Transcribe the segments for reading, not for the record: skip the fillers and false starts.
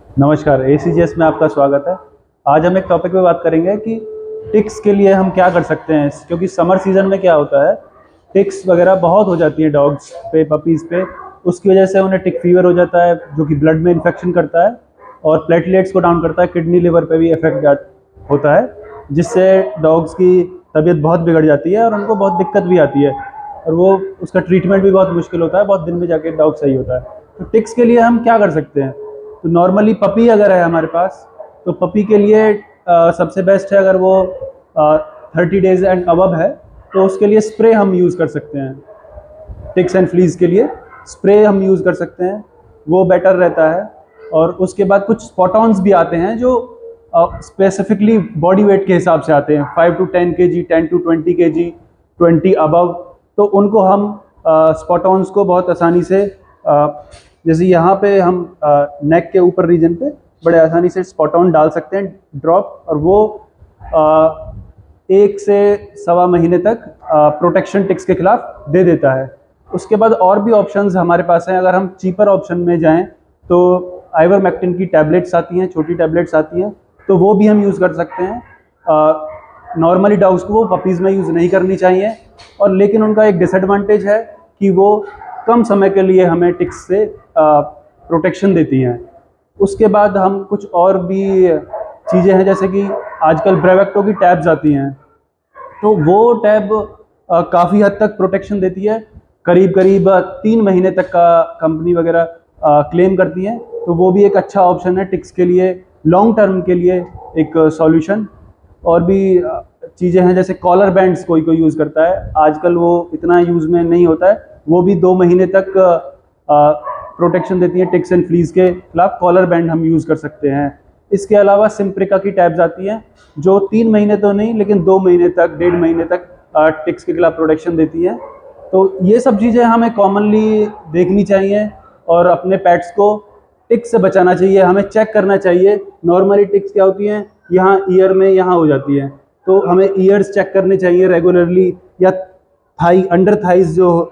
नमस्कार, एसीजीएस में आपका स्वागत है। आज हम एक टॉपिक पे बात करेंगे कि टिक्स के लिए हम क्या कर सकते हैं, क्योंकि समर सीज़न में क्या होता है, टिक्स वगैरह बहुत हो जाती है डॉग्स पे, पपीज़ पे। उसकी वजह से उन्हें टिक फीवर हो जाता है, जो कि ब्लड में इन्फेक्शन करता है और प्लेटलेट्स को डाउन करता है, किडनी लिवर पे भी इफेक्ट होता है, जिससे डॉग्स की तबीयत बहुत बिगड़ जाती है और उनको बहुत दिक्कत भी आती है और वो उसका ट्रीटमेंट भी बहुत मुश्किल होता है, बहुत दिन में जाके डॉग सही होता है। तो टिक्स के लिए हम क्या कर सकते हैं? तो नॉर्मली पपी अगर है हमारे पास, तो पपी के लिए सबसे बेस्ट है, अगर वो 30 डेज एंड अबव है तो उसके लिए स्प्रे हम यूज़ कर सकते हैं। टिक्स एंड फ्लीज के लिए स्प्रे हम यूज़ कर सकते हैं, वो बेटर रहता है। और उसके बाद कुछ स्पॉटॉन्स भी आते हैं जो स्पेसिफिकली बॉडी वेट के हिसाब से आते हैं, 5 to 10 kg, 10 to 20 kg, 20 above. तो उनको हम स्पॉटॉन्स को बहुत आसानी से जैसे यहाँ पे हम नेक के ऊपर रीजन पे बड़े आसानी से स्पॉट ऑन डाल सकते हैं ड्रॉप, और वो 1 से सवा महीने तक प्रोटेक्शन टिक्स के खिलाफ दे देता है। उसके बाद और भी ऑप्शंस हमारे पास हैं। अगर हम चीपर ऑप्शन में जाएं तो आइवरमेक्टिन की टैबलेट्स आती हैं, छोटी टैबलेट्स आती हैं, तो वो भी हम यूज़ कर सकते हैं। नॉर्मली डॉग्स को वो पपीज़ में यूज़ नहीं करनी चाहिए, और लेकिन उनका एक डिसएडवांटेज है कि वो कम समय के लिए हमें टिक्स से प्रोटेक्शन देती हैं। उसके बाद हम कुछ और भी चीज़ें हैं, जैसे कि आजकल ब्रेवेक्टो की टैब्स आती हैं, तो वो टैब काफ़ी हद तक प्रोटेक्शन देती है, करीब करीब 3 महीने तक का कंपनी वगैरह क्लेम करती हैं। तो वो भी एक अच्छा ऑप्शन है टिक्स के लिए, लॉन्ग टर्म के लिए एक सॉल्यूशन। और भी चीज़ें हैं, जैसे कॉलर बैंड्स कोई कोई यूज़ करता है, आजकल वो इतना यूज़ में नहीं होता है, वो भी 2 महीने तक प्रोटेक्शन देती है टिक्स एंड फ्लीज के खिलाफ। कॉलर बैंड हम यूज़ कर सकते हैं। इसके अलावा सिम्प्रिका की टैब्स आती हैं जो 3 महीने तो नहीं, लेकिन 2 महीने तक, 1.5 महीने तक टिक्स के खिलाफ प्रोटेक्शन देती हैं। तो ये सब चीज़ें हमें कॉमनली देखनी चाहिए और अपने पेट्स को टिक्स से बचाना चाहिए। हमें चेक करना चाहिए। नॉर्मली टिक्स क्या होती हैं, यहाँ ईयर में यहाँ हो जाती हैं, तो हमें ईयर्स चेक करने चाहिए रेगुलरली, या थाई, अंडर थाइज जो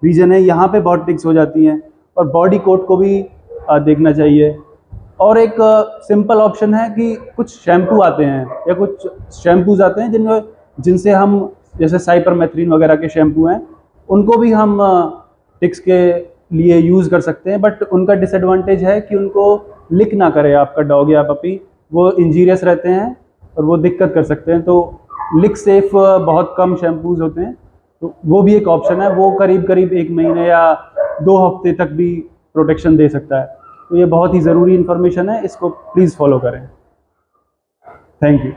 रीजन है, यहाँ पे बहुत टिक्स हो जाती हैं। और बॉडी कोट को भी देखना चाहिए। और एक सिंपल ऑप्शन है कि कुछ शैम्पू आते हैं, या कुछ शैम्पूज आते हैं जिनसे हम, जैसे साइपरमेथ्रिन वगैरह के शैम्पू हैं, उनको भी हम टिक्स के लिए यूज़ कर सकते हैं। बट उनका डिसएडवांटेज है कि उनको लिक ना करे आपका डॉग या पपी, वो इंजीरियस रहते हैं और वो दिक्कत कर सकते हैं। तो लिक सेफ बहुत कम शैम्पूज होते हैं, तो वो भी एक ऑप्शन है। वो करीब करीब 1 महीने या 2 हफ्ते तक भी प्रोटेक्शन दे सकता है। तो ये बहुत ही ज़रूरी इन्फॉर्मेशन है, इसको प्लीज़ फॉलो करें। Thank you.